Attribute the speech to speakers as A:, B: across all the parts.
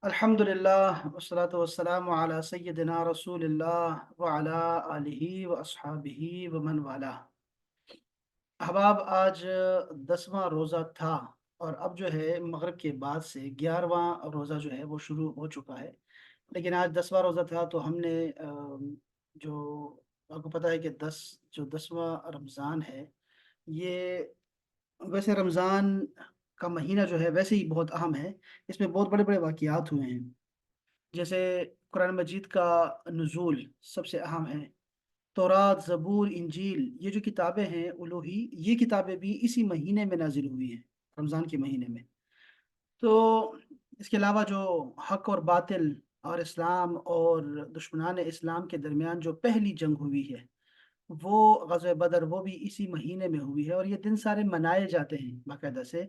A: अल्हम्दुलिल्लाह वस्सलातु वस्सलामु अला सय्यिदिना रसूलिल्लाह व अला आलिहि व अस्हाबिहि व मन वाला। अहबाब, आज 10वां रोज़ा था और अब जो है मगरिब के बाद से 11वां रोज़ा जो है वो शुरू हो चुका है। लेकिन आज 10वां रोज़ा था तो हमने जो आपको पता है कि 10वां रमज़ान है, ये वैसे रमज़ान का महीना जो है वैसे ही बहुत अहम है। इसमें बहुत बड़े-बड़े वाक़ियात हुए हैं। जैसे कुरान मजीद का नुज़ूल सबसे अहम है। तौरात, ज़बूर, इंजील ये जो किताबें हैं उलूही, ये किताबें भी इसी महीने में नाज़िल हुई हैं, रमज़ान के महीने में। तो इसके अलावा जो हक़ और बातिल और इस्लाम और दुश्मनान इस्लाम के दरमियान जो पहली जंग हुई है, वो ग़ज़वे बदर वो भी इसी महीने में हुई है और ये दिन सारे मनाए जाते हैं बाकायदा से।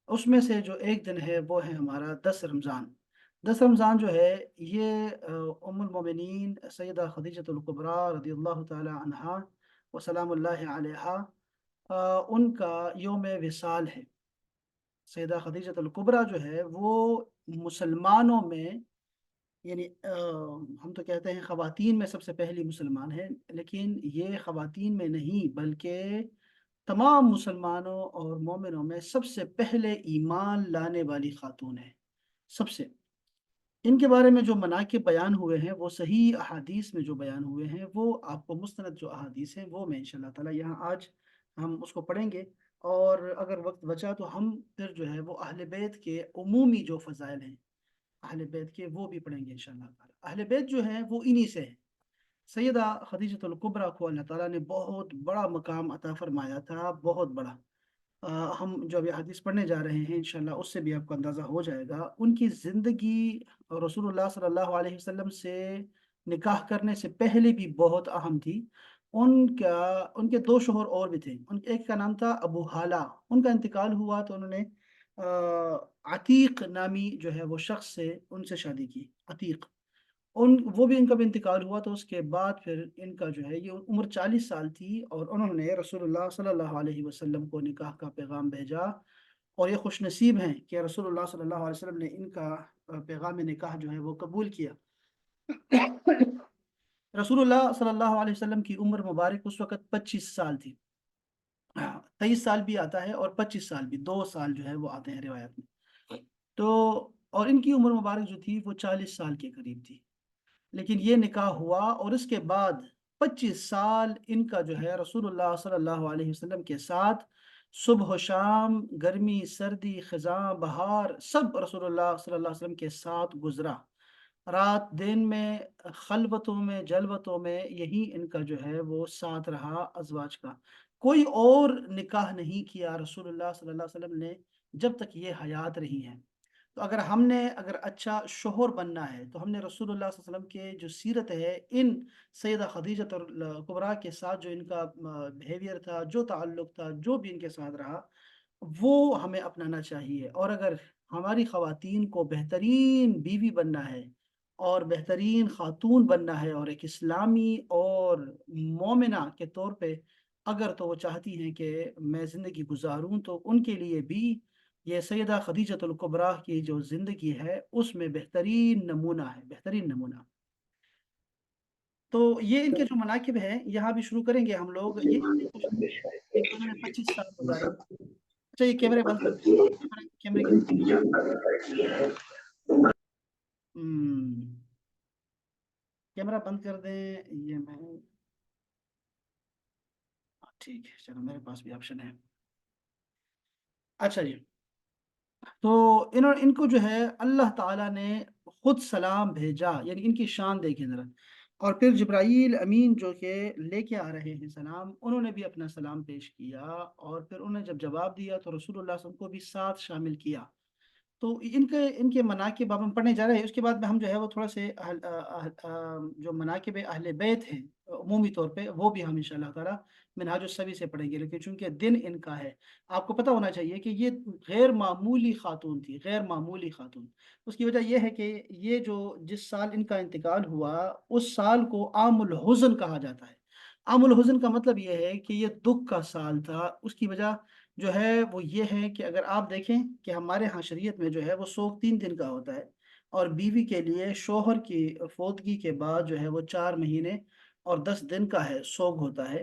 A: उसमें से जो एक दिन है वो है हमारा 10 रमज़ान। 10 रमज़ान जो है ये उम्मुल मोमिनीन सैयदा ख़दीजतुल कुबरा रज़ियल्लाहु ताला अन्हा व सलामुल्लाहि अलैहा उनका यौम विसाल है। सैयदा ख़दीजतुल कुबरा जो है वो मुसलमानों में यानी हम तो कहते हैं ख़वातीन में सबसे पहली मुसलमान है, लेकिन ये ख़वातीन में नहीं बल्कि तमाम मुसलमानों और मोमिनों में सबसे पहले ईमान लाने वाली खातून है, सबसे। इनके बारे में जो मनाक़िब बयान हुए हैं, वो सही अहादीस में जो बयान हुए हैं, वो आपको मुस्तनद जो अहादीस हैं, वो मैं इंशाअल्लाह ताला यहाँ आज हम उसको पढ़ेंगे और अगर वक़्त बचा तो हम फिर जो है वो अहले बैत के उमूमी जो फ़ज़ाइल हैं, अहले बैत के वो भी पढ़ेंगे इंशाअल्लाह ताला। अहले बैत जो हैं वो इन्हीं से हैं। सैयदा ख़दीजतुल कुबरा को अल्लाह ताला ने बहुत बड़ा मकाम अता फ़रमाया था, बहुत बड़ा। अ, हम जो अभी हदीस पढ़ने जा रहे हैं इंशाअल्लाह उससे भी आपको अंदाज़ा हो जाएगा। उनकी ज़िंदगी रसूलुल्लाह सल्लल्लाहु अलैहि वसल्लम से निकाह करने से पहले भी बहुत अहम थी। उनके 2 शौहर और भी थे। उन एक का नाम था अबू हाला, उनका इंतकाल हुआ तो उन्होंने अतीक नामी जो है वो शख़्स से उनसे शादी की, अतीक। वो भी इनका भी इंतकाल हुआ तो उसके बाद फिर इनका जो है ये उम्र 40 साल थी और उन्होंने रसूलुल्लाह सल्लल्लाहु अलैहि वसल्लम को निकाह का पैगाम भेजा और ये खुशनसीब हैं कि रसूलुल्लाह सल्लल्लाहु अलैहि वसल्लम ने इनका पैगाम निकाह जो है वो कबूल किया। रसूलुल्लाह सल्लल्लाहु अलैहि वसल्लम की उम्र मुबारक उस वक़्त 25 साल थी। हाँ, 23 साल भी आता है और 25 साल भी, 2 साल जो है वो आते हैं रिवायत में। तो और इनकी उम्र मुबारक जो थी वो 40 साल के करीब थी। लेकिन ये निकाह हुआ और इसके बाद 25 साल इनका जो है रसूलुल्लाह सल्लल्लाहु अलैहि वसल्लम के साथ सुबह शाम, गर्मी, सर्दी, ख़ज़ाँ, बहार सब रसूलुल्लाह सल्लल्लाहु अलैहि वसल्लम के साथ गुज़रा। रात दिन में, ख़लवतों में, जलवतों में यही इनका जो है वो साथ रहा अज़वाज का। कोई और निकाह नहीं किया रसूलुल्लाह सल्लल्लाहु अलैहि वसल्लम ने जब तक ये हयात रही हैं। तो अगर अच्छा शोहर बनना है, तो हमने रसूलुल्लाह सल्लल्लाहु अलैहि वसल्लम के जो सीरत है, इन सैयदा ख़दीजत और कुबरा के साथ जो इनका बिहेवियर था, जो ताल्लुक़ था, जो भी इनके साथ रहा, वो हमें अपनाना चाहिए। और अगर हमारी ख़वातीन को बेहतरीन बीवी बनना है और बेहतरीन ख़ातून बनना है और एक इस्लामी और मोमिना के तौर पे अगर तो वो चाहती हैं कि मैं ज़िंदगी गुज़ारूँ, तो उनके लिए भी ये सैयदा ख़दीजतुल कुबरा की जो ज़िंदगी है, उसमें बेहतरीन नमूना है, बेहतरीन नमूना। तो ये इनके जो मनाकिब हैं, यहाँ भी शुरू करेंगे हम लोग। ये इन्होंने 25 साल गुज़ारे। अच्छा, ये कैमरे बंद कर दें, कैमरे कैमरे की कैमरा बंद कर दें, ये मैं ठीक है, चलो मेरे पास भी ऑप्शन है। अच्छा जी, तो इनको जो है अल्लाह ताला ने खुद सलाम भेजा, यानी इनकी शान देखिए ज़रा। और फिर जिब्राईल अमीन जो कि लेके आ रहे हैं सलाम, उन्होंने भी अपना सलाम पेश किया और फिर उन्होंने जब जवाब दिया तो रसूलुल्लाह सल्लल्लाहु अलैहि वसल्लम को भी साथ शामिल किया। तो इनके इनके मनाकिब अब हम पढ़ने जा रहे हैं। उसके बाद में हम जो है वो थोड़ा से जो मनाकिब अहले बैत हैं उमूमी तौर पे वो भी हम इंशाअल्लाह ताला मिनहाजुस सवी से पढ़ेंगे। लेकिन चूँकि दिन इनका है, आपको पता होना चाहिए कि ये गैर मामूली खातून थी, गैर मामूली खातून। उसकी वजह ये है कि ये जो जिस साल इनका इंतकाल हुआ, उस साल को आमुल हुज़्न कहा जाता है। आमुल हुज़्न का मतलब ये है कि ये दुःख का साल था। उसकी वजह जो है वो ये है कि अगर आप देखें कि हमारे यहाँ शरीयत में जो है वो सोग 3 दिन का होता है। اور بیوی کے لیے شوہر کی فوتگی کے بعد جو ہے وہ 4 مہینے اور 10 دن کا ہے، سوگ ہوتا ہے۔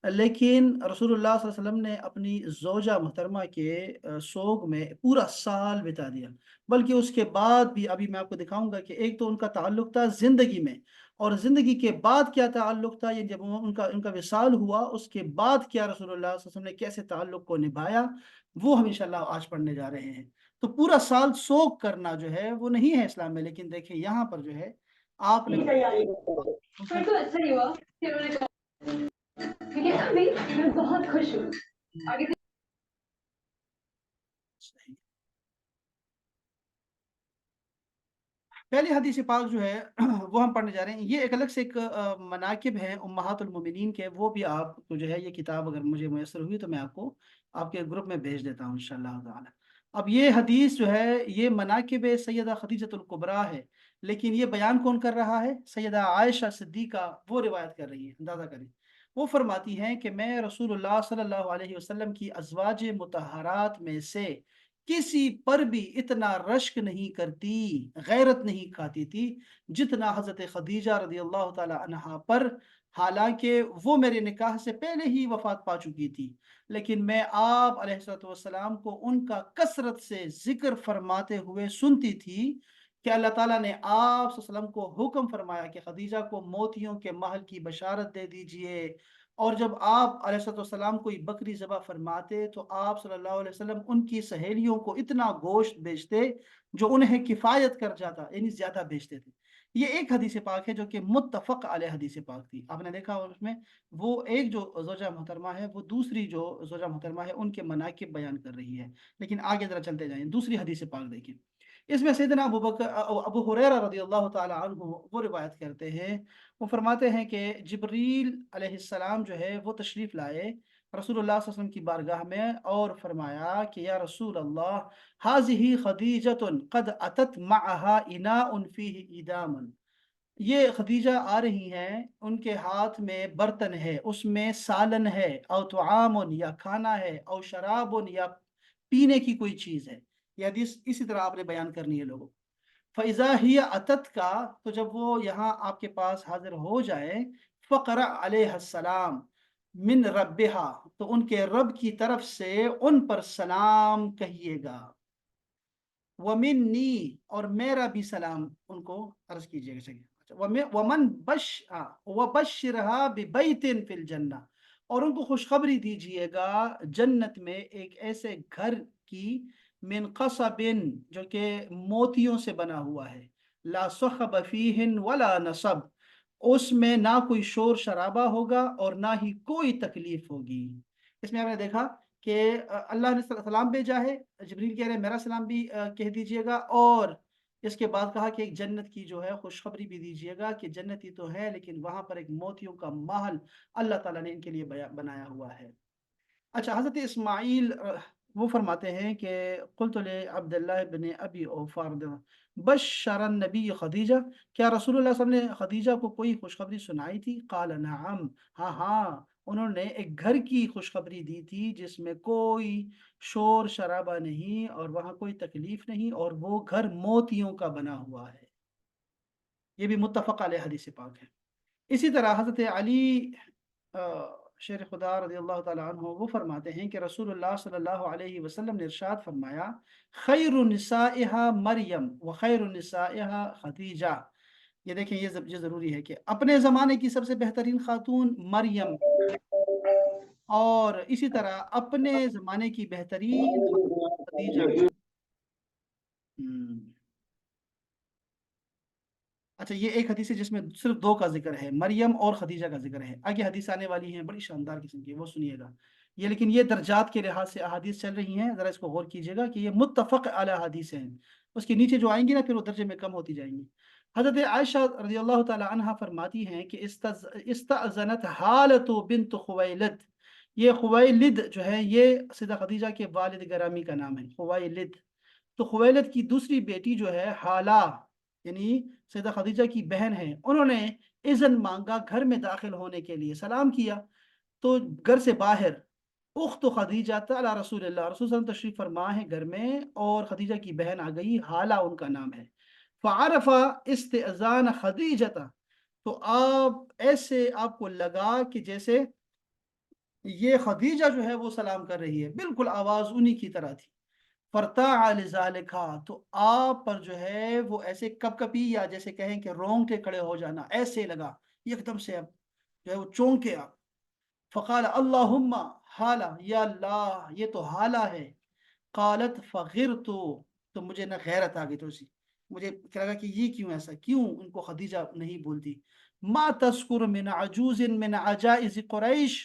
A: لیکن رسول اللہ صلی اللہ علیہ وسلم نے اپنی زوجہ محترمہ کے سوگ میں پورا سال بتا دیا، بلکہ اس کے بعد بھی ابھی میں آپ کو دکھاؤں گا کہ ایک تو ان کا تعلق تھا زندگی میں، اور زندگی کے بعد کیا تعلق تھا، یہ جب ان کا وصال ہوا اس کے بعد کیا رسول اللہ صلی اللہ علیہ وسلم نے کیسے تعلق کو نبھایا، وہ ہم انشاءاللہ آج پڑھنے جا رہے ہیں۔ تو پورا سال سوگ کرنا جو ہے وہ نہیں ہے اسلام میں، لیکن دیکھیں یہاں پر جو ہے آپ نے
B: میں بہت خوش ہوں۔
A: پہلی حدیث پاک جو ہے وہ ہم پڑھنے جا رہے ہیں، یہ ایک الگ سے ایک مناقب ہیں امہات المومنین کے، وہ بھی آپ کو جو ہے یہ کتاب اگر مجھے میسر ہوئی تو میں آپ کو آپ کے گروپ میں بھیج دیتا ہوں انشاءاللہ تعالی۔ اب یہ حدیث جو ہے یہ مناقب سیدہ خدیجۃ الکبریٰ ہے، لیکن یہ بیان کون کر رہا ہے؟ سیدہ عائشہ صدیقہ وہ روایت کر رہی ہے، اندازہ کریں۔ وہ فرماتی ہیں کہ میں رسول اللہ صلی اللہ علیہ وسلم کی ازواج مطہرات میں سے کسی پر بھی اتنا رشک نہیں کرتی، غیرت نہیں کھاتی تھی جتنا حضرت خدیجہ رضی اللہ تعالی عنہا پر، حالانکہ وہ میرے نکاح سے پہلے ہی وفات پا چکی تھی، لیکن میں آپ علیہ الصلوۃ والسلام کو ان کا کثرت سے ذکر فرماتے ہوئے سنتی تھی کہ اللہ تعالیٰ نے آپ صلی اللہ علیہ وسلم کو حکم فرمایا کہ خدیجہ کو موتیوں کے محل کی بشارت دے دیجئے، اور جب آپ علیہ السلام کوئی بکری ذبح فرماتے تو آپ صلی اللہ علیہ وسلم ان کی سہیلیوں کو اتنا گوشت بیچتے جو انہیں کفایت کر جاتا، یعنی زیادہ بیچتے تھے۔ یہ ایک حدیث پاک ہے جو کہ متفق علیہ حدیث پاک تھی، آپ نے دیکھا اس میں وہ ایک جو زوجہ محترمہ ہے وہ دوسری جو زوجہ محترمہ ہے ان کے مناقب بیان کر رہی ہے۔ لیکن آگے ذرا چلتے جائیں، دوسری حدیث پاک دیکھیں، اس میں سیدنا ابو ہریرہ رضی اللہ تعالی عنہ وہ روایت کرتے ہیں، وہ فرماتے ہیں کہ جبریل علیہ السلام جو ہے وہ تشریف لائے رسول اللہ صلی اللہ علیہ وسلم کی بارگاہ میں اور فرمایا کہ یا رسول اللہ حاذہ خدیجۃ قد اتت معها اناء فیہ ادام، یہ خدیجہ آ رہی ہیں، ان کے ہاتھ میں برتن ہے، اس میں سالن ہے، او طعام یا کھانا ہے، او شراب یا پینے کی کوئی چیز ہے۔ یہ حدیث اسی طرح آپ نے بیان کرنی ہے لوگوں۔ فَإِذَا هِيَ أَتَتْكَ، تو جب وہ یہاں آپ کے پاس حاضر ہو جائے، فَقْرَأْ عَلَيْهَا السَّلَامُ مِن رَبِّهَا، تو ان کے رب کی طرف سے ان پر سلام کہیے گا، وَمِنِّي، اور میرا بھی سلام ان کو عرض کیجیے گا، وَمَن وَبَشِّرْهَا بِبَيْتٍ فِي الْجَنَّةِ، اور ان کو خوشخبری دیجیے گا جنت میں ایک ایسے گھر کی، من قصب، جو کہ موتیوں سے بنا ہوا ہے، لا صخب فیہن ولا نصب، اس میں نہ کوئی شور شرابہ ہوگا اور نہ ہی کوئی تکلیف ہوگی۔ اس میں آپ نے دیکھا کہ اللہ نے سلام بھیجا ہے، جبریل کہہ رہے ہیں میرا سلام بھی کہہ دیجئے گا، اور اس کے بعد کہا کہ ایک جنت کی جو ہے خوشخبری بھی دیجئے گا کہ جنتی تو ہے لیکن وہاں پر ایک موتیوں کا محل اللہ تعالیٰ نے ان کے لیے بنایا ہوا ہے۔ اچھا، حضرت اسماعیل وہ فرماتے ہیں کہ قلت لعبداللہ بن ابی اوفا بشر النبی خدیجہ، کیا رسول اللہ صلی اللہ علیہ وسلم نے خدیجہ کو کوئی خوشخبری سنائی تھی؟ قال نعم، ہاں ہاں، انہوں نے ایک گھر کی خوشخبری دی تھی جس میں کوئی شور شرابہ نہیں اور وہاں کوئی تکلیف نہیں، اور وہ گھر موتیوں کا بنا ہوا ہے۔ یہ بھی متفق علیہ حدیث پاک ہے۔ اسی طرح حضرت علی شیر خدا رضی اللہ تعالیٰ عنہ وہ فرماتے ہیں کہ رسول اللہ صلی اللہ علیہ وسلم نے ارشاد فرمایا، خیر نسائہا مریم و خیر نسائہا خدیجہ۔ یہ دیکھیں یہ ضروری ہے کہ اپنے زمانے کی سب سے بہترین خاتون مریم، اور اسی طرح اپنے زمانے کی بہترین خاتون خدیجہ بھی۔ اچھا، یہ ایک حدیث ہے جس میں صرف دو کا ذکر ہے، مریم اور خدیجہ کا ذکر ہے، آگے حدیث آنے والی ہیں بڑی شاندار قسم کی، وہ سنیے گا یہ، لیکن یہ درجات کے لحاظ سے احادیث چل رہی ہیں، ذرا اس کو غور کیجیے گا کہ یہ متفق علی حدیث ہیں، اس کے نیچے جو آئیں گی نا پھر وہ درجے میں کم ہوتی جائیں گی۔ حضرت عائشہ رضی اللہ تعالی عنہا فرماتی ہیں کہ استأذنت حالت بنت خویلد، یہ خویلد جو ہے یہ سیدہ خدیجہ کے والد گرامی کا نام ہے، خویلد، تو خویلد کی دوسری بیٹی جو ہے حالہ، یعنی سیدہ خدیجہ کی بہن ہے، انہوں نے اذن مانگا گھر میں داخل ہونے کے لیے، سلام کیا تو گھر سے باہر اخت خدیجہ تعالی رسول اللہ، رسول صلی اللہ علیہ وسلم تشریف فرما ہے گھر میں، اور خدیجہ کی بہن آ گئی، حالہ ان کا نام ہے۔ फ़अरफ़ा इस्तिअज़ान खदीजता, तो आप ऐसे आपको लगा कि जैसे ये खदीजा जो है वो सलाम कर रही है, बिल्कुल आवाज़ उन्हीं की तरह थी। फ़रताअ लिज़ालिका, तो आप पर जो है वो ऐसे कँपकँपी, या जैसे कहें कि रोंगटे खड़े हो जाना, ऐसे लगा एकदम से, अब जो है वो चौंके आप। फ़क़ाल अल्लाहुम्मा हाला, या अल्लाह ये तो हाला है। क़ालत फ़ग़िरतु, तो मुझे ना गैरत आ गई थोड़ी-सी। मुझे क्या लगा कि ये क्यों ऐसा? क्यों उनको खदीजा नहीं बोलती? मा तज़कुर मिन अजूज़िन मिन अजाइज़ कुरैश,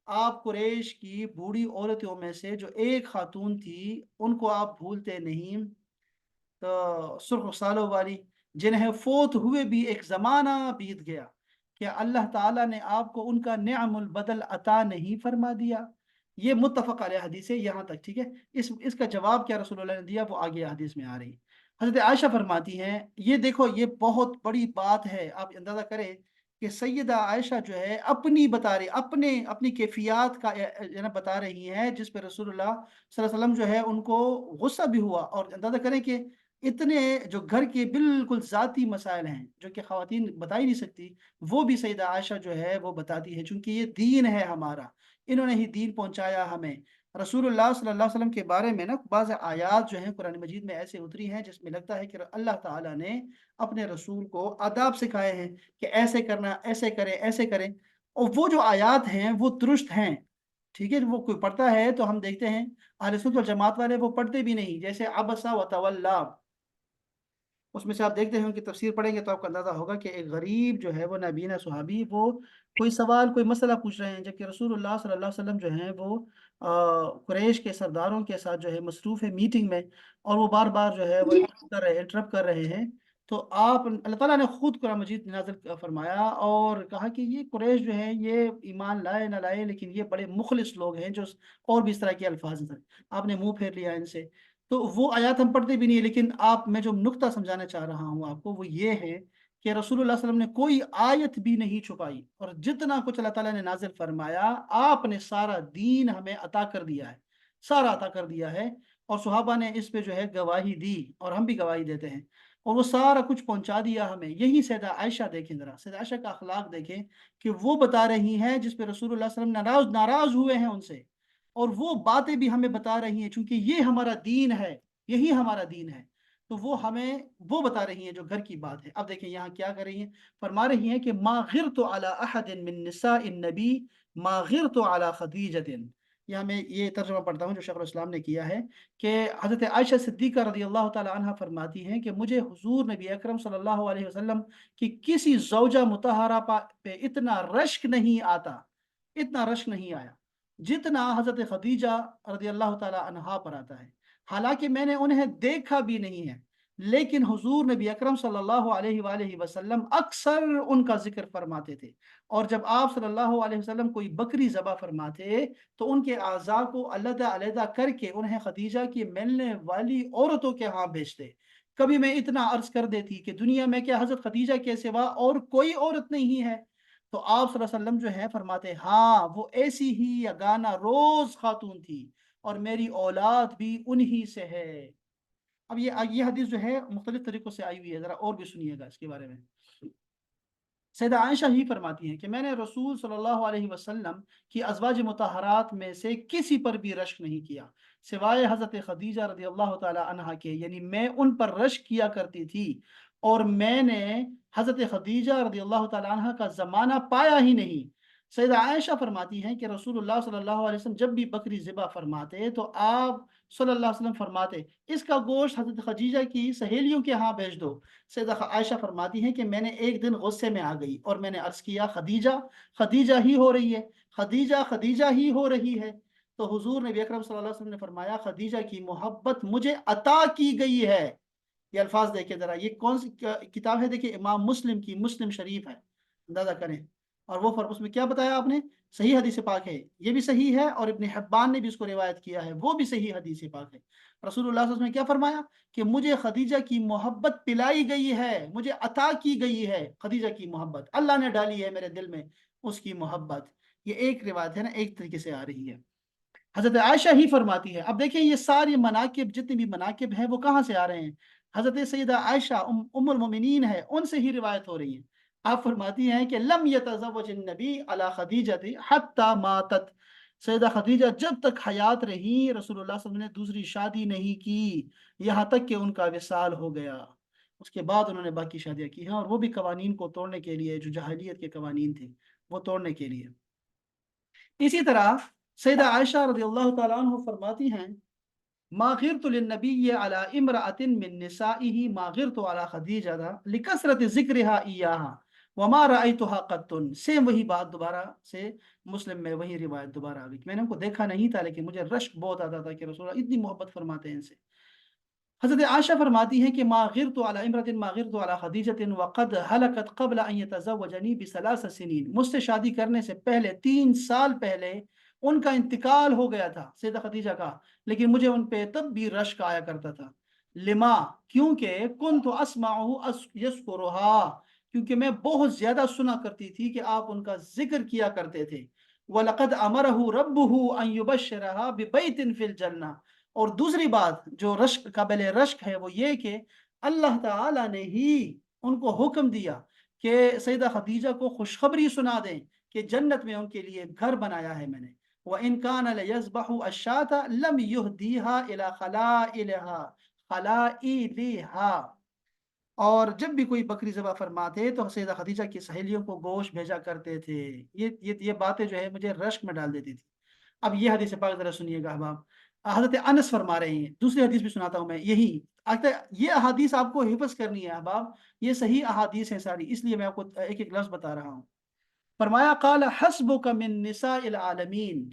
A: आप कुरैश की बूढ़ी औरतों में से जो एक खातून थी, उनको आप भूलते नहीं। सुर्ख़ सालों वाली, जिन्हें फ़ौत हुए भी एक ज़माना बीत गया, क्या अल्लाह ताला ने आपको उनका निअमुल बदल अता नहीं फरमा दिया? ये मुत्तफ़क़ अलैह हदीस है यहाँ तक, ठीक है? इसका जवाब क्या रसूलुल्लाह ने दिया, वो आगे हदीस में आ रही है। हज़रत आयशा फरमाती हैं, ये देखो ये बहुत बड़ी बात है, आप अंदाज़ा करें कि सैयदा आयशा जो है अपनी बता रही, अपने अपनी कैफ़ियत का जो है बता रही हैं, जिस पे रसूलुल्लाह सल्लल्लाहु अलैहि वसल्लम जो है उनको गुस्सा भी हुआ। और अंदाज़ा करें कि इतने जो घर के बिल्कुल ज़ाती मसाइल हैं, जो कि ख़वातीन बता ही नहीं सकती, वो भी सैयदा आयशा जो है वो बताती है, चूँकि ये दीन है हमारा, इन्होंने ही दीन पहुँचाया हमें। रसूलुल्लाह सल्लल्लाहु अलैहि वसल्लम के बारे में ना बाज़ आयात जो हैं कुरान मजीद में ऐसे उतरी हैं, जिसमें लगता है कि अल्लाह ताला ने अपने रसूल को आदाब सिखाए हैं कि ऐसे करना, ऐसे करें, ऐसे करें। और वो जो आयात हैं वो दुरुस्त हैं, ठीक है? वो कोई पढ़ता है तो हम देखते हैं अहले सुन्नत वल जमात वाले वो पढ़ते भी नहीं, जैसे अबसा व तवल्ला, उसमें से आप देखते हैं उनकी तफ़सीर पढ़ेंगे तो आपको अंदाज़ा होगा कि एक गरीब जो है वो नाबीना सहाबी, वो कोई सवाल, कोई मसला पूछ रहे हैं, जबकि रसूलुल्लाह सल्लल्लाहु अलैहि वसल्लम जो हैं वो कुरैश के सरदारों के साथ जो है मसरूफ़ है मीटिंग में, और वो बार-बार जो है वो इंटरप्ट कर रहे हैं। तो आप अल्लाह ताला ने खुद कुरान मजीद नाज़िल फरमाया और कहा कि ये कुरैश जो है ये ईमान लाए ना लाए, लेकिन ये बड़े मुख़लिस लोग हैं, जो और भी इस तरह के अल्फ़ाज़ हैं। आपने मुँह फेर लिया इनसे। तो वो आयत हम पढ़ते भी नहीं है, लेकिन आप, मैं जो नुक्ता समझाना चाह रहा हूँ आपको वो ये है कि रसूलुल्लाह सल्लल्लाहु अलैहि वसल्लम ने कोई आयत भी नहीं छुपाई, और जितना कुछ अल्लाह ताला ने नाज़िल फरमाया, आपने सारा दीन हमें अता कर दिया है, सारा अता कर दिया है। और सहाबा ने इस पे जो है गवाही दी, और हम भी गवाही देते हैं, और वो सारा कुछ पहुँचा दिया हमें। यही सैयदा आयशा देखें ज़रा, सैयदा आयशा का अखलाक देखें कि वो बता रही हैं जिस पे रसूलुल्लाह सल्लल्लाहु अलैहि वसल्लम नाराज़ हुए हैं उनसे, और वो बातें भी हमें बता रही हैं, चूँकि ये हमारा दीन है, यही हमारा दीन है। तो वो हमें वो बता रही हैं जो घर की बात है। अब देखें यहाँ क्या कर रही हैं, फरमा रही हैं कि मा गिरतु अला अहदिन मिन निसाइन नबी मा गिरतु अला खदीजतिन। यहाँ मैं ये तर्जुमा पढ़ता हूँ जो शेखुल इस्लाम ने किया है, कि हज़रत आयशा सिद्दीक़ा रज़ियल्लाहु ताला अन्हा फरमाती हैं कि मुझे हुज़ूर नबी अकरम सल्लल्लाहु अलैहि वसल्लम की किसी ज़ौजा मुतहरा पे इतना रश्क नहीं आता, इतना रश्क नहीं आया, जितना हज़रत खदीजा रज़ियल्लाहु ताला अन्हा पर आता है। हालाँकि मैंने उन्हें देखा भी नहीं है, लेकिन हुज़ूर नबी अकरम सल्लल्लाहु अलैहि वालैहि वसल्लम अक्सर उनका ज़िक्र फरमाते थे, और जब आप सल्लल्लाहु अलैहि वसल्लम कोई बकरी ज़बह फरमाते, तो उनके अज़ा को अलग-अलग करके उन्हें खदीजा की मिलने वाली औरतों के यहाँ भेजते। कभी मैं इतना अर्ज़ कर देती कि दुनिया में क्या हज़रत खदीजा के सिवा और कोई औरत नहीं है? तो आप सल्लल्लाहु अलैहि वसल्लम जो है फरमाते, हाँ, वो ऐसी ही यगाना रोज़ खातून थी, और मेरी औलाद भी उन्हीं से है। अब ये हदीस जो है मुख्तलिफ तरीकों से आई हुई है, ज़रा और भी सुनिएगा इसके बारे में। सैयदा आयशा ही फरमाती हैं कि मैंने रसूल सल्लल्लाहु अलैहि वसल्लम की अज़वाज मुतहरात में से किसी पर भी रश्क नहीं किया, सिवाय हज़रत खदीजा रज़ियल्लाहु ताला अन्हा के, यानी मैं उन पर रश्क किया करती थी, और मैंने हज़रत खदीजा रज़ियल्लाहु ताला अन्हा का ज़माना पाया ही नहीं। सैयदा आयशा फरमाती हैं कि रसूलुल्लाह सल्लल्लाहु अलैहि वसल्लम जब भी बकरी ज़िबा फरमाते, तो आप सल्लल्लाहु अलैहि वसल्लम फरमाते, इसका गोश्त हज़रत खदीजा की सहेलियों के यहाँ भेज दो। सैयदा आयशा फरमाती हैं कि मैंने एक दिन गुस्से में आ गई, और मैंने अर्ज़ किया, खदीजा, खदीजा ही हो रही है, खदीजा, खदीजा ही हो रही है। तो हुज़ूर नबी अकरम सल्लल्लाहु अलैहि वसल्लम ने फरमाया, खदीजा की मोहब्बत मुझे अता की गई है। ये अल्फाज देखिए ज़रा, ये कौन सी किताब है, देखिए इमाम मुस्लिम की, मुस्लिम शरीफ है, अंदाज़ा करें। और वो उसमें क्या बताया आपने, सही हदीस पाक है, ये भी सही है, और इब्न हिब्बान ने भी इसको रिवायत किया है, वो भी सही हदीस पाक है। रसूलुल्लाह सल्लल्लाहु अलैहि वसल्लम ने क्या फरमाया कि मुझे खदीजा की मोहब्बत पिलाई गई है, मुझे अता की गई है खदीजा की मोहब्बत, अल्लाह ने डाली है मेरे दिल में उसकी मोहब्बत। ये एक रिवायत है ना, एक तरीके से आ रही है। हज़रत आयशा ही फरमाती है। अब देखिए ये सारी मनाकिब, जितने भी मनाकिब हैं वो कहाँ से आ रहे हैं? हज़रत सैयदा आयशा उम्मुल मोमिनीन है, उनसे ही रिवायत हो रही है। आप फरमाती हैं कि लम यतज़व्वज नबी अला खदीजति हत्ता मातत, सैयदा खदीजा जब तक हयात रही रसूलुल्लाह सल्लल्लाहु अलैहि वसल्लम ने दूसरी शादी नहीं की, यहाँ तक कि उनका विसाल हो गया। उसके बाद उन्होंने बाकी शादियाँ की हैं, और वो भी कवानीन को तोड़ने के लिए, जो जहालियत के कवानीन थे, वो तोड़ने के लिए। इसी तरह सैयदा आयशा रज़ियल्लाहु तआला अन्हा फरमाती हैं, मा गिरतु लिन्नबिय्य अला इम्रअतिन मिन निसाइही मा गिरतु अला खदीजता लिकसरति ज़िक्रिहा इय्याहा व मा रअयतुहा क़त्तुन। सेम वही बात दोबारा से मुस्लिम में वही रिवायत दोबारा आ गई। मैंने उनको देखा नहीं था, लेकिन मुझे रश्क बहुत आता था कि रसूलुल्लाह इतनी मोहब्बत फरमाते हैं इनसे। हज़रत आयशा फरमाती हैं कि मा गिरतु अला इम्रअतिन मा गिरतु अला खदीजतिन व क़द हलकत क़ब्ल अन यतज़व्वजनी बिसलास सिनीन। मुझसे शादी करने से पहले 3 साल पहले उनका इंतकाल हो गया था, सैयदा खदीजा का, लेकिन मुझे उन पे तब भी रश्क आया करता था। लिमा, क्योंकि कुन्तु अस्माउ यज़्कुरुहा, क्योंकि मैं बहुत ज़्यादा सुना करती थी कि आप उनका ज़िक्र किया करते थे। व लक़द अमरहु रब्बुहु अन युबश्शिरहा बिबैतिन फ़िल जन्नह। और दूसरी बात जो रश्क काबिल रश्क है वो ये कि अल्लाह ताला ने ही उनको हुक्म दिया कि सैयदा खदीजा को खुशखबरी सुना दें कि जन्नत में उनके लिए घर बनाया है मैंने। व इन कान लयज़बहु अश्शाता लम युहदीहा इला खलाइलहा खलाइलिहा। और जब भी कोई बकरी ज़िबा फरमाते तो सैयदा खदीजा की सहेलियों को गोश्त भेजा करते थे। ये बातें जो है मुझे रश्क में डाल देती थी। अब ये हदीस पाक ज़रा सुनिएगा अहबाब। हज़रत अनस फरमा रहे हैं, दूसरी हदीस भी सुनाता हूँ मैं यही। अगर ये अहादीस आपको हिफ़्ज़ करनी है अहबाब, ये सही अहादीस हैं सारी, इसलिए मैं आपको एक-एक लफ्ज़ बता रहा हूँ। फरमाया क़ाल हस्बुक मिन निसाइल आलमीन,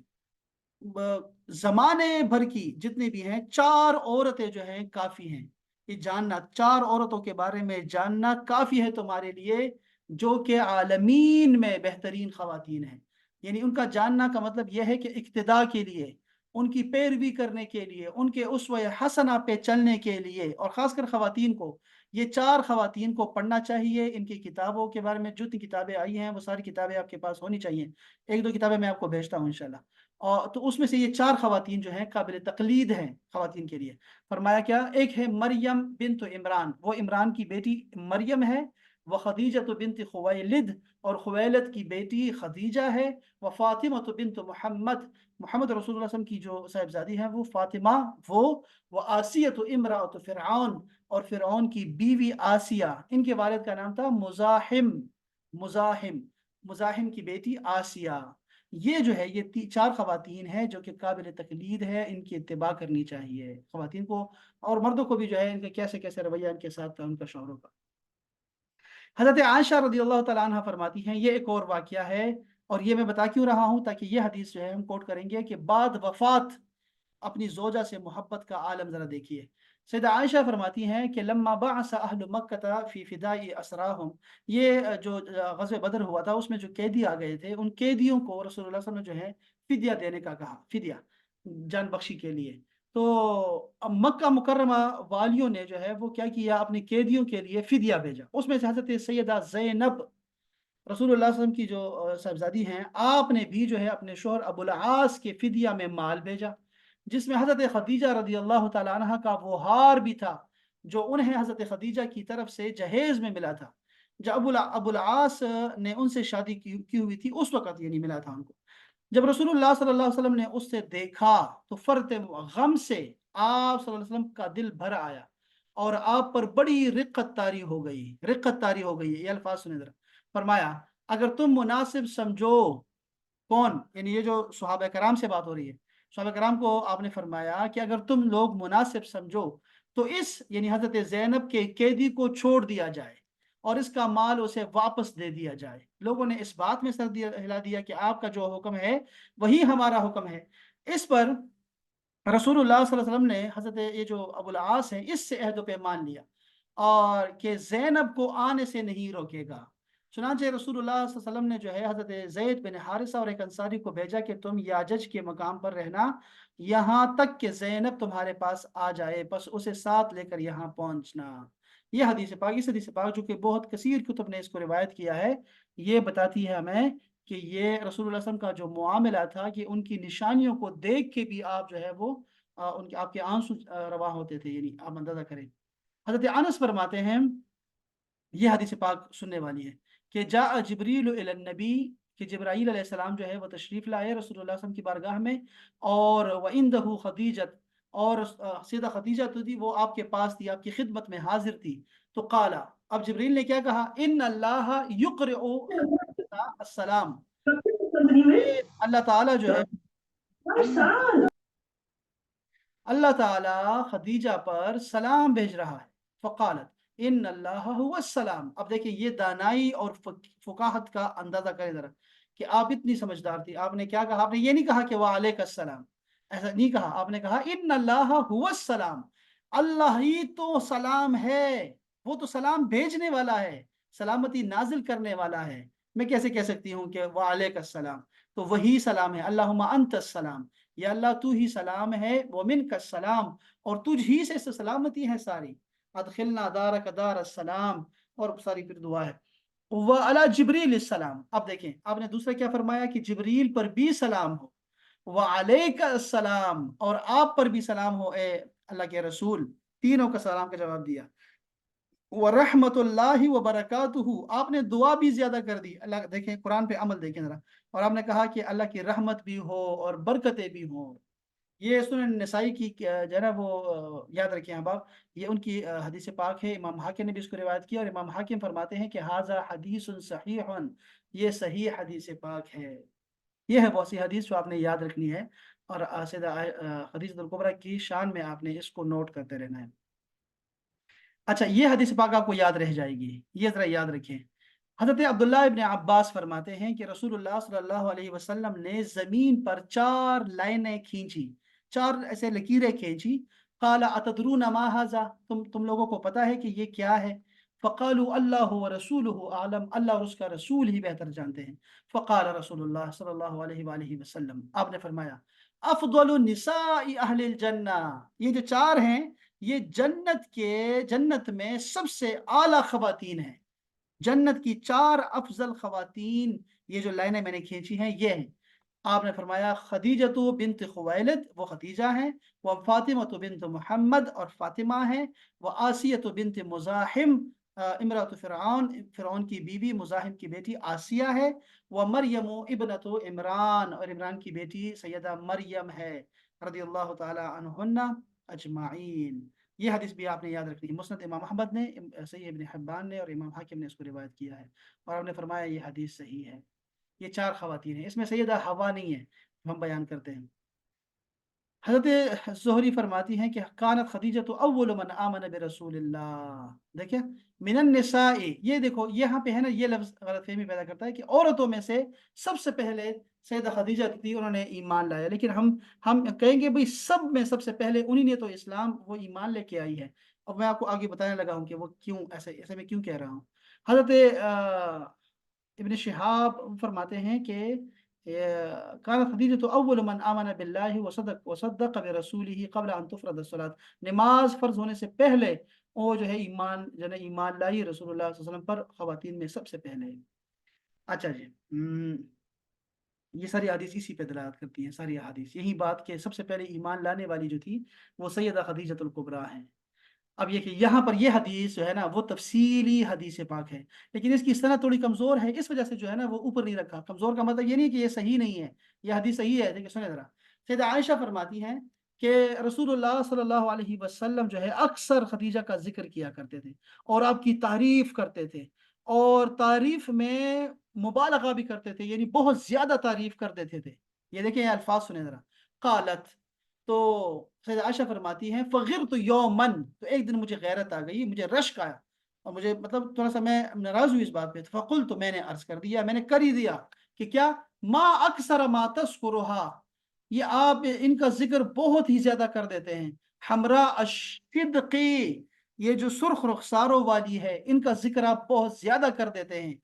A: ज़माने भर की जितनी भी हैं 4 औरतें जो हैं काफ़ी हैं। ये जानना, 4 औरतों के बारे में जानना काफ़ी है तुम्हारे लिए, जो कि आलमीन में बेहतरीन ख़वातीन हैं। यानी उनका जानना का मतलब ये है कि इक्तिदा के लिए, उनकी पैरवी करने के लिए, उनके उसवे हसना पे चलने के लिए, और ख़ासकर ख़वातीन को, ये 4 ख़वातीन को पढ़ना चाहिए। इनकी किताबों के बारे में जितनी किताबें आई हैं, वो सारी किताबें आपके पास होनी चाहिए। 1-2 किताबें मैं आपको भेजता हूँ इंशाल्लाह। और तो उसमें से ये 4 ख़वातीन जो हैं काबिल तक़लीद हैं ख़वातीन के लिए। फरमाया क्या? एक है मरियम बिन्त इमरान, वो इमरान की बेटी मरियम है। व खदीजतु बिन्त खुवैलिद, और खुवैलिद की बेटी खदीजा है। व फ़ातिमतु बिन्त मुहम्मद, मोहम्मद रसूलुल्लाह सल्लल्लाहु अलैहि वसल्लम की जो साहिबज़ादी हैं वो फ़ातिमा, वो। व आसियतु इम्राअतु फ़िरऔन, और फ़िरऔन की बीवी आसिया, इनके वालिद का नाम था मुज़ाहिम। मुज़ाहिम, मुज़ाहिम की बेटी आसिया। ये जो है ये 4 ख़वातीन हैं जो कि काबिल तक़लीद है, इनकी इत्तिबा करनी चाहिए ख़वातीन को, और मर्दों को भी जो है इनका कैसे-कैसे रवैया इनके साथ था उनका शौहरों का। हज़रत आयशा रज़ियल्लाहु तआला अन्हा फरमाती हैं, ये एक और वाक़या है, और ये मैं बता क्यों रहा हूँ, ताकि ये हदीस जो है हम कोट करेंगे कि बाद वफ़ात अपनी ज़ौजा से मोहब्बत का आलम ज़रा देखिए। सैयदा आयशा फरमाती हैं कि लम्मा बअस अहलु मक्कता फ़ी फ़िदाई असराहुम, ये जो ग़ज़वे बदर हुआ था उसमें जो कैदी आ गए थे, उन कैदियों को रसूलुल्लाह सल्लल्लाहु अलैहि वसल्लम ने जो है फ़िदया देने का कहा, फ़िदया, जान बख्शी के लिए। तो अब मक्का मुकर्रमा वालियों ने जो है वो क्या किया, अपने कैदियों के लिए फ़िदया भेजा। उसमें से हज़रत सैयदा ज़ैनब रसूलुल्लाह सल्लल्लाहु अलैहि वसल्लम की जो साहिबज़ादी हैं, आपने भी जो है अपने शौहर अबुल आस के फ़िदिया में माल भेजा, जिसमें हज़रत खदीजा रज़ियल्लाहु तआला अन्हा का वो हार भी था, जो उन्हें हज़रत खदीजा की तरफ से जहेज़ में मिला था। जब अबुल आस ने उनसे शादी की हुई थी, उस वक़्त ये नहीं मिला था उनको। जब रसूलुल्लाह सल्लल्लाहु अलैहि वसल्लम ने उससे देखा, तो फ़र्त गम से आप सल्लल्लाहु अलैहि वसल्लम का दिल भर आया, और आप पर बड़ी रिक़्क़त तारी हो गई, रिक़्क़त तारी हो गई। ये अल्फ़ाज़ सुने ज़रा। फरमाया, अगर तुम मुनासिब समझो, कौन? यानी ये जो सहाबा कराम से बात हो रही है। सहाबा कराम को आपने फरमाया कि अगर तुम लोग मुनासिब समझो, तो इस यानी हज़रत ज़ैनब के कैदी को छोड़ दिया जाए, और इसका माल उसे वापस दे दिया जाए। लोगों ने इस बात में सर हिला दिया कि आपका जो हुक्म है, वही हमारा हुक्म है। इस पर रसूलुल्लाह सल्लल्लाहु अलैहि वसल्लम ने हज़रत ये जो अबुल आस है, इससे अहद व पैमान लिया, और कि ज़ैनब को आने से नहीं रोकेगा। चुनांचे रसूलुल्लाह सल्लल्लाहु अलैहि वसल्लम ने जो है हज़रत ज़ैद बिन हारिसा और एक अंसारी को भेजा कि तुम याजज के मकाम पर रहना, यहाँ तक कि ज़ैनब तुम्हारे पास आ जाए, बस उसे साथ लेकर यहाँ पहुँचना। ये हदीस पाक, इस हदीस पाक जो कि बहुत कसीर कुतुब ने इसको रिवायत किया है, ये बताती है हमें कि ये रसूलुल्लाह सल्लल्लाहु अलैहि वसल्लम का जो मुआमला था कि उनकी निशानियों को देख के भी आप जो है वो उनके आपके आंसू रवा होते थे, यानी आप अंदाज़ा करें। حضرت انس فرماتے ہیں، یہ حدیث پاک سننے والی ہے کہ جاء جبریل الی النبی، کہ جبرائیل علیہ السلام جو ہے وہ تشریف لائے رسول اللہ صلی اللہ علیہ وسلم کی بارگاہ میں، اور وعندہ خدیجت، اور سیدہ خدیجہ تو تھی وہ آپ کے پاس تھی، آپ کی خدمت میں حاضر تھی. تو قالا، اب جبریل نے کیا کہا، ان اللہ یقرئ السلام، کہ اللہ تعالیٰ جو ہے، اللہ تعالیٰ خدیجہ پر سلام بھیج رہا ہے. فقالت ان اللہ هو السلام. اب دیکھیں یہ دانائی اور فقاہت کا اندازہ کریں ذرا، کہ آپ اتنی سمجھدار تھی. آپ نے کیا کہا، آپ نے یہ نہیں کہا کہ وعلیک السلام، ایسا نہیں کہا. آپ نے کہا ان اللہ هو السلام، اللہ ہی تو سلام ہے، وہ تو سلام بھیجنے والا ہے، سلامتی نازل کرنے والا ہے. میں کیسے کہہ سکتی ہوں کہ وعلیک السلام، تو وہی سلام ہے. اللہم انت السلام، یا اللہ تو ہی سلام ہے، ومنک السلام، اور تجھ ہی سے سلامتی ہے ساری. ادخلنا دارک دار السلام، اور ساری پھر دعا ہے. وعلی جبریل السلام. اب دیکھیں آپ نے دوسرا کیا فرمایا کہ جبریل پر بھی سلام ہو. وعلیک السلام، اور آپ پر بھی سلام ہو اے اللہ کے رسول. تینوں کا سلام کا جواب دیا. ورحمۃ اللہ وبرکاتہ، آپ نے دعا بھی زیادہ کر دی. اللہ دیکھیں قرآن پہ عمل دیکھیں ذرا، اور آپ نے کہا کہ اللہ کی رحمت بھی ہو اور برکتیں بھی ہوں. یہ سنن نسائی کی جو ہے نا وہ یاد رکھیں احباب، یہ ان کی حدیث پاک ہے. امام حاکم نے بھی اس کو روایت کیا، اور امام حاکم فرماتے ہیں کہ ھذا حدیث صحیح، یہ صحیح حدیث پاک ہے. یہ ہے بہت سی حدیث جو آپ نے یاد رکھنی ہے، اور سیدہ حدیث الکبریٰ کی شان میں آپ نے اس کو نوٹ کرتے رہنا ہے. اچھا یہ حدیث پاک آپ کو یاد رہ جائے گی، یہ ذرا یاد رکھیں. حضرت عبداللہ ابن عباس فرماتے ہیں کہ رسول اللہ صلی اللہ علیہ وسلم نے زمین پر 4 لائنیں کھینچی، 4 ایسے لکیریں کھینچی. قال اتدرون ما ھذا، تم لوگوں کو پتہ ہے کہ یہ کیا ہے؟ فقالوا اللہ ورسولہ اعلم، اللہ اور اس کا رسول ہی بہتر جانتے ہیں. فقال رسول اللہ صلی اللہ علیہ وآلہ وسلم، آپ نے فرمایا افضل النساء اہل الجنہ، یہ جو 4 ہیں یہ جنت میں سب سے اعلیٰ خواتین ہیں. جنت کی 4 افضل خواتین، یہ جو لائنیں میں نے کھینچی ہیں یہ ہیں. آپ نے فرمایا خدیجۃ بنت خویلد، وہ خدیجہ ہیں. وہ فاطمۃ بنت محمد، اور فاطمہ ہیں. وہ آسیۃ بنت مزاحم، امرأۃ فرعون، فرعون کی بیوی مزاحم کی بیٹی آسیہ ہے. وہ مریم ابنۃ عمران، اور عمران کی بیٹی سیدہ مریم ہے، رضی اللہ تعالی عنہن اجمعین. یہ حدیث بھی آپ نے یاد رکھنی ہے. مسند امام احمد نے، صحیح ابن حبان نے، اور امام حاکم نے اس کو روایت کیا ہے، اور آپ نے فرمایا یہ حدیث صحیح ہے. یہ 4 خواتین ہیں، اس میں سیدہ حوا نہیں ہے جو ہم بیان کرتے ہیں. حضرت زہری فرماتی ہیں کہ کانت خدیجہ تو اول من آمن برسول اللہ. دیکھیں من النساء، یہ دیکھو یہاں پہ ہے نا، یہ لفظ غلط فہمی پیدا کرتا ہے کہ عورتوں میں سے سب سے پہلے سیدہ خدیجہ تھی، انہوں نے ایمان لایا. لیکن ہم کہیں گے بھئی سب میں سب سے پہلے انہی نے تو اسلام، وہ ایمان لے کے آئی ہے. اور میں آپ کو آگے بتانے لگا ہوں کہ وہ کیوں ایسے میں کیوں کہہ رہا ہوں. حضرت ابن شہاب فرماتے ہیں کہ کانت خدیجہ تو اول من آمن باللہ وصدق برسولہ قبل ان تفرض الصلاۃ، نماز فرض ہونے سے پہلے وہ جو ہے ایمان لائی رسول اللہ صلی اللہ علیہ وسلم پر، خواتین میں سب سے پہلے. اچھا جی، یہ ساری حدیث اسی پہ دلالت کرتی ہیں، ساری حدیث یہی بات کہ سب سے پہلے ایمان لانے والی جو تھی وہ سیدہ خدیجۃ الکبریٰ ہیں. اب یہ کہ یہاں پر یہ حدیث جو ہے نا وہ تفصیلی حدیث پاک ہے، لیکن اس کی سند تھوڑی کمزور ہے، اس وجہ سے جو ہے نا وہ اوپر نہیں رکھا. کمزور کا مطلب یہ نہیں کہ یہ صحیح نہیں ہے، یہ حدیث صحیح ہے. دیکھیں سنیں ذرا، سیدہ عائشہ فرماتی ہیں کہ رسول اللہ صلی اللہ علیہ وسلم جو ہے اکثر خدیجہ کا ذکر کیا کرتے تھے، اور آپ کی تعریف کرتے تھے، اور تعریف میں مبالغہ بھی کرتے تھے، یعنی بہت زیادہ تعریف کر دیتے تھے. یہ دیکھیں یہ الفاظ سنیں ذرا. قالت، تو سیدہ عائشہ فرماتی ہیں فغرت یومن، تو ایک دن مجھے غیرت آ گئی، مجھے رشک آیا، اور مجھے مطلب تھوڑا سا میں ناراض ہوئی اس بات پہ. فقلت، تو میں نے عرض کر دیا، میں نے کر ہی دیا کہ کیا، ما اکثر ما تذکرھا، یہ آپ ان کا ذکر بہت ہی زیادہ کر دیتے ہیں. حمراء الشدقی، یہ جو سرخ رخساروں والی ہے ان کا ذکر آپ بہت زیادہ کر دیتے ہیں.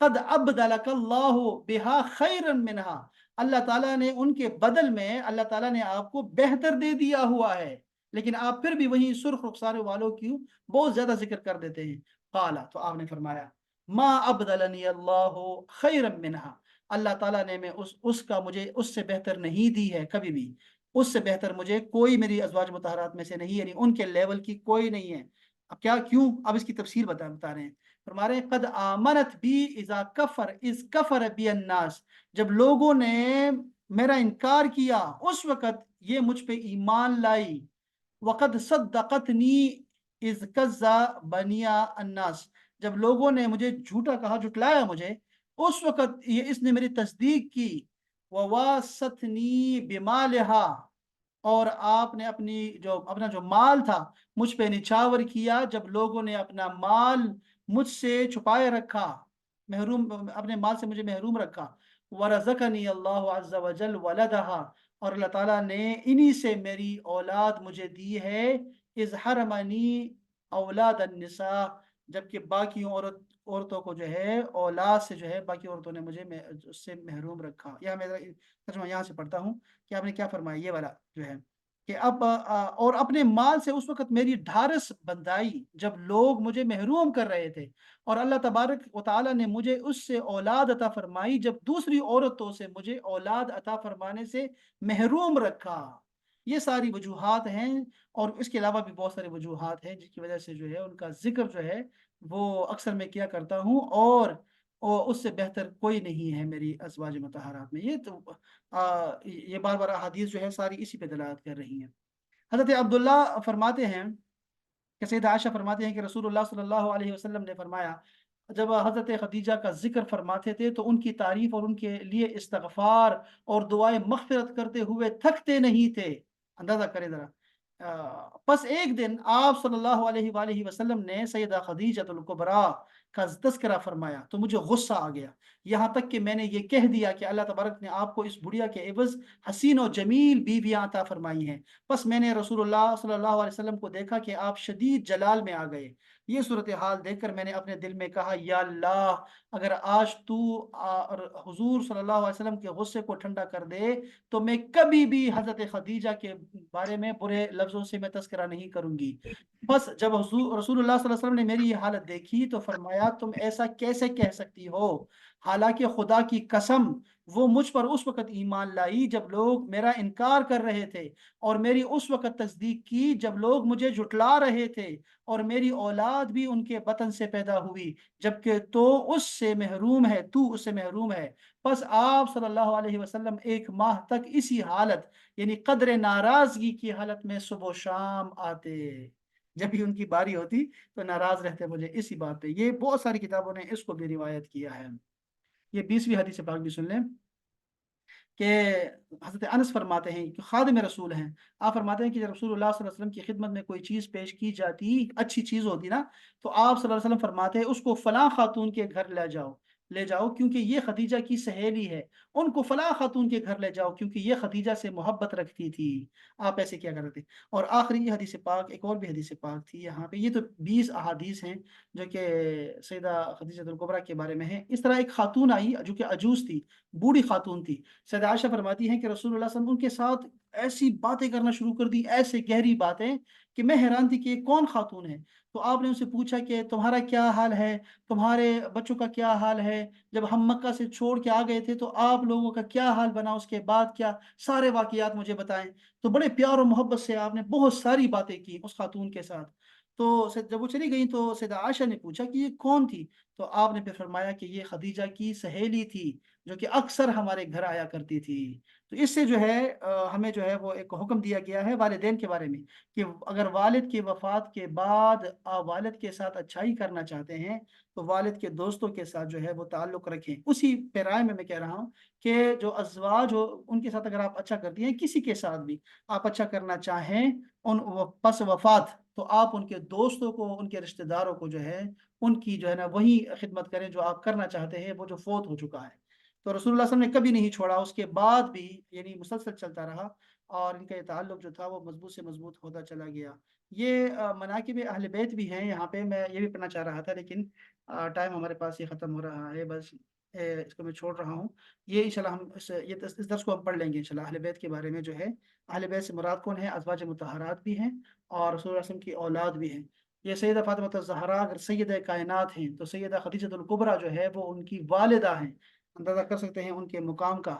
A: قد ابدلک اللہ بہا خیرا منہا، اللہ تعالیٰ نے ان کے بدل میں، اللہ تعالیٰ نے آپ کو بہتر دے دیا ہوا ہے، لیکن آپ پھر بھی وہی سرخ رخسار والوں کی بہت زیادہ ذکر کر دیتے ہیں. قالا، تو آپ نے فرمایا ما ابدلنی اللہ خیرا منہا، اللہ تعالیٰ نے میں اس کا مجھے اس سے بہتر نہیں دی ہے کبھی بھی. اس سے بہتر مجھے کوئی میری ازواج مطہرات میں سے نہیں، یعنی ان کے لیول کی کوئی نہیں ہے. अब क्या क्यों, अब इसकी तफसीर बता रहे हैं। फरमा रहे हैं कद आमनत बी इज़ा कफर इज़ कफर बी अन्नास, जब लोगों ने मेरा इनकार किया उस वक़्त ये मुझ पे ईमान लाई। वक़द सद्दक़तनी इज़ कज़्ज़ा बनिया अन्नास, जब लोगों ने मुझे झूठा कहा, झुठलाया मुझे, उस वक़्त ये इसने मेरी तस्दीक की। ववासतनी बिमालिहा, और आपने अपना जो माल था मुझ पे निछावर किया, जब लोगों ने अपना माल मुझसे छुपाए रखा, महरूम अपने माल से मुझे महरूम रखा। वरज़क़नी अल्लाहु अज़्ज़ा व जल वलदहा, और अल्लाह ताला ने इन्हीं से मेरी औलाद मुझे दी है। इज़ हरमनी औलाद अन्निसा, जबकि बाकी औरतों को जो है औलाद से जो है बाकी औरतों ने मुझे उससे महरूम रखा। यह मैं तर्जुमा यहाँ से पढ़ता हूँ कि आपने क्या फरमाया, ये वाला जो है कि अब और अपने माल से उस वक़्त मेरी ढारस बंधाई जब लोग मुझे महरूम कर रहे थे, और अल्लाह तबारक व तआला ने मुझे उससे औलाद अता फरमाई जब दूसरी औरतों से मुझे औलाद अता फरमाने से महरूम रखा। ये सारी वजूहात हैं, और इसके अलावा भी बहुत सारी वजूहात हैं जिसकी वजह से जो है उनका ज़िक्र जो है वो अक्सर मैं किया करता हूँ, और उससे बेहतर कोई नहीं है मेरी अज़वाज मुतहहरात में। ये बार-बार अहादीस जो है सारी इसी पे दलालत कर रही हैं। हज़रत अब्दुल्ला फरमाते हैं कि सैयदा आयशा फरमाते हैं कि रसूलुल्लाह सल्लल्लाहु अलैहि वसल्लम ने फरमाया, जब हज़रत खदीजा का ज़िक्र फरमाते थे तो उनकी तारीफ़ और उनके लिए इस्तिग़फ़ार और दुआए मग़फ़िरत करते हुए थकते नहीं थे। अंदाज़ा करें ज़रा। बस एक दिन आप सल्लल्लाहु अलैहि वालैहि वसल्लम ने सैयदा खदीजतुल कुबरा का तज़किरा फरमाया तो मुझे गुस्सा आ गया। यहाँ तक कि मैंने ये कह दिया कि अल्लाह तबारक ने आपको इस बुढ़िया के एवज़ हसीन और जमील बीवियाँ अता फरमाई हैं। बस मैंने रसूलुल्लाह सल्लल्लाहु अलैहि वसल्लम को देखा कि आप शदीद जलाल में आ गए। ये सूरत हाल देखकर मैंने अपने दिल में कहा, या अल्लाह, अगर आज तू और हुज़ूर सल्लल्लाहु अलैहि वसल्लम के गुस्से को ठंडा कर दे, तो मैं कभी भी हज़रत खदीजा के बारे में बुरे लफ्ज़ों से मैं तज़किरा नहीं करूँगी। बस जब रसूलुल्लाह सल्लल्लाहु अलैहि वसल्लम ने मेरी ये हालत देखी तो फरमाया, तुम ऐसा कैसे कह सकती हो? हालाँकि खुदा की कसम, वो मुझ पर उस वक़्त ईमान लाई जब लोग मेरा इनकार कर रहे थे, और मेरी उस वक़्त तस्दीक की जब लोग मुझे झुठला रहे थे, और मेरी औलाद भी उनके बतन से पैदा हुई, जबकि तू उससे महरूम है। बस आप सल्लल्लाहु अलैहि वसल्लम 1 माह तक इसी हालत, यानी कद्र नाराज़गी की हालत में सुबह शाम आते। जब भी उनकी बारी होती तो नाराज़ रहते मुझे इसी बात पे। ये बहुत सारी किताबों ने इसको भी रिवायत किया है। ये 20वीं हदीस पाक भी सुन लें कि हज़रत अनस फरमाते हैं कि खादिम रसूल हैं। आप फरमाते हैं कि जब रसूलुल्लाह सल्लल्लाहु अलैहि वसल्लम की खिदमत में कोई चीज़ पेश की जाती, अच्छी चीज़ होती ना, तो आप सल्लल्लाहु अलैहि वसल्लम फरमाते हैं उसको फलाँ खातून के घर ले जाओ क्योंकि ये खदीजा की सहेली है। उनको फलाँ खातून के घर ले जाओ क्योंकि ये खदीजा से मोहब्बत रखती थी। आप ऐसे किया करते थे। और आखिरी हदीस पाक, एक और भी हदीस पाक थी यहाँ पे। ये तो 20 अहादीस हैं जो कि सैयदा खदीजतुल कुबरा के बारे में है। इस तरह एक खातून आई जो कि अजूज़ थी, बूढ़ी खातून थी। सैयदा आयशा फरमाती हैं कि रसूलुल्लाह सल्लल्लाहु अलैहि वसल्लम उनके साथ ऐसी बातें करना शुरू कर दी, ऐसे गहरी बातें कि मैं हैरान थी कि ये कौन खातून है। तो आपने उनसे पूछा कि तुम्हारा क्या हाल है? तुम्हारे बच्चों का क्या हाल है? जब हम मक्का से छोड़ के आ गए थे तो आप लोगों का क्या हाल बना, उसके बाद क्या? सारे वाक़ियात मुझे बताएँ। तो बड़े प्यार और मोहब्बत से आपने बहुत सारी बातें की उस खातून के साथ। तो जब वो चली गईं तो सैयदा आयशा ने पूछा कि ये कौन थी? तो आपने फिर फरमाया कि ये खदीजा की सहेली थी, जो कि अक्सर हमारे घर आया करती थी। तो इससे जो है हमें जो है वो एक हुक्म दिया गया है वालिदैन के बारे में कि अगर वालिद की वफ़ात के बाद आप वालिद के साथ अच्छाई करना चाहते हैं, तो वालिद के दोस्तों के साथ जो है वो ताल्लुक़ रखें। उसी पैराए में मैं कह रहा हूँ कि जो अज़वाज हो उनके साथ अगर आप अच्छा करती हैं, किसी के साथ भी आप अच्छा करना चाहें उन व पस वफ़ात, तो आप उनके दोस्तों को, उनके रिश्तेदारों को जो है, उनकी जो है ना वही खिदमत करें जो आप करना चाहते हैं, वो जो फ़ौत हो चुका है। तो रसूलुल्लाह सल्लल्लाहु अलैहि वसल्लम ने कभी नहीं छोड़ा, उसके बाद भी यानी मुसलसल चलता रहा, और इनका ये ताल्लुक जो था वो मज़बूत से मज़बूत होता चला गया। ये मनाक़िब अहले बैत भी हैं यहाँ पे, मैं ये भी पढ़ना चाह रहा था लेकिन टाइम हमारे पास ये ख़त्म हो रहा है, बस इसको मैं छोड़ रहा हूँ। ये इंशाल्लाह हम इस दर्स को हम पढ़ लेंगे इंशाल्लाह। अहले बैत के बारे में जो है, अहले बैत से मुराद कौन है? अज़वाज मुतहहरात भी हैं और रसूल सल्लल्लाहु अलैहि वसल्लम की औलाद भी हैं। ये सैयदा फ़ातिमा ज़हरा अगर सैयदा कायनात हैं, तो सैयदा खदीजतुल कुबरा जो है वो उनकी वालिदा हैं। अंदाज़ा कर सकते हैं उनके मुकाम का।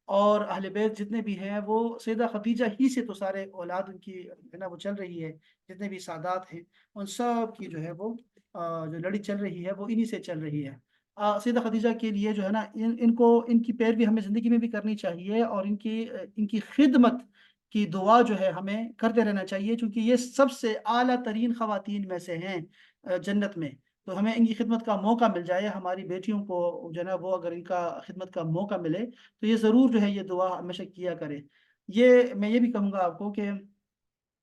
A: اور اہل بیت جتنے بھی ہیں وہ سیدہ خدیجہ ہی سے تو سارے اولاد ان کی ہے نا وہ چل رہی ہے، جتنے بھی سادات ہیں ان سب کی جو ہے وہ جو لڑی چل رہی ہے وہ انہی سے چل رہی ہے۔ سیدہ خدیجہ کے لیے جو ہے نا ان کو ان کی پیروی ہمیں زندگی میں بھی کرنی چاہیے، اور ان کی خدمت کی دعا جو ہے ہمیں کرتے رہنا چاہیے، چونکہ یہ سب سے اعلیٰ ترین خواتین میں سے ہیں جنت میں۔ تو ہمیں ان کی خدمت کا موقع مل جائے، ہماری بیٹیوں کو جو ہے نا وہ اگر ان کا خدمت کا موقع ملے تو یہ ضرور جو ہے یہ دعا ہمیشہ کیا کرے۔ یہ میں یہ بھی کہوں گا آپ کو کہ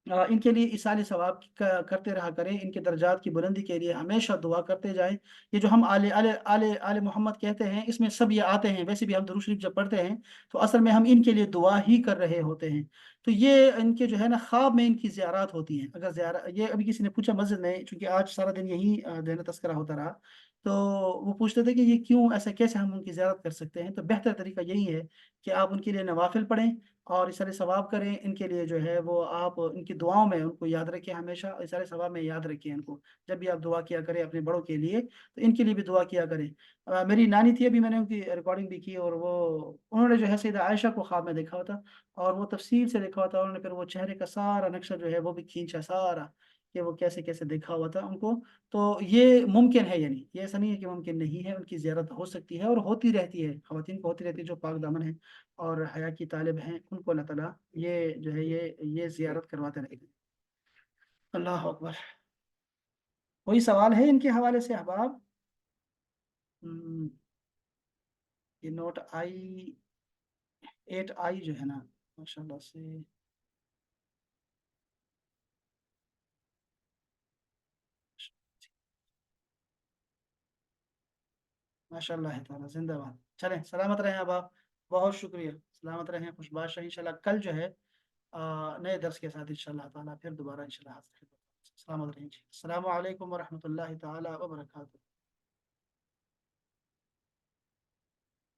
A: ان کے لیے ایصال ثواب کرتے رہا کریں، ان کے درجات کی بلندی کے لیے ہمیشہ دعا کرتے جائیں۔ یہ جو ہم آل محمد کہتے ہیں اس میں سب یہ آتے ہیں، ویسے بھی ہم درود شریف جب پڑھتے ہیں تو اصل میں ہم ان کے لیے دعا ہی کر رہے ہوتے ہیں۔ تو یہ ان کے جو ہے نا خواب میں ان کی زیارات ہوتی ہیں، اگر یہ ابھی کسی نے پوچھا مسجد میں، چونکہ آج سارا دن یہی جو ہے نا تذکرہ ہوتا رہا، تو وہ پوچھتے تھے کہ یہ کیوں ایسا، کیسے ہم ان کی زیارت کر سکتے ہیں؟ تو بہتر طریقہ یہی ہے کہ آپ ان کے لیے نوافل پڑھیں اور اِثارِ ثواب کریں، ان کے لیے جو ہے وہ آپ ان کی دعاؤں میں ان کو یاد رکھیں، ہمیشہ اِثارِ ثواب میں یاد رکھیں ان کو۔ جب بھی آپ دعا کیا کریں اپنے بڑوں کے لیے تو ان کے لیے بھی دعا کیا کریں۔ میری نانی تھی، ابھی میں نے ان کی ریکارڈنگ بھی کی، اور انہوں نے جو ہے سیدہ عائشہ کو خواب میں دیکھا ہوا تھا، اور وہ تفصیل سے دیکھا ہوا تھا، انہوں نے پھر وہ چہرے کا سارا نقشہ جو ہے وہ بھی کھینچا سارا، کہ وہ کیسے کیسے دیکھا ہوا تھا ان کو۔ تو یہ ممکن ہے، یعنی یہ ایسا نہیں ہے کہ ممکن نہیں ہے، ان کی زیارت ہو سکتی ہے اور ہوتی رہتی ہے، خواتین کو ہوتی رہتی ہے جو پاک دامن ہیں اور حیا کی طالب ہیں، ان کو اللہ تعالیٰ یہ جو ہے یہ زیارت کرواتے رہے گا۔ اللہ اکبر! کوئی سوال ہے ان کے حوالے سے احباب؟ ہم، یہ نوٹ آئی 8I جو ہے نا، ماشاء اللہ سے ماشاء اللہ تعالیٰ زندہ باد۔ چلیں سلامت رہیں احباب، بہت شکریہ، سلامت رہیں، خوش باش رہیں۔ انشاءاللہ کل جو ہے نئے درس کے ساتھ انشاءاللہ تعالیٰ پھر دوبارہ انشاءاللہ حاضر خدمت۔ سلامت رہیں جی، السلام علیکم ورحمۃ اللہ تعالیٰ وبرکاتہ۔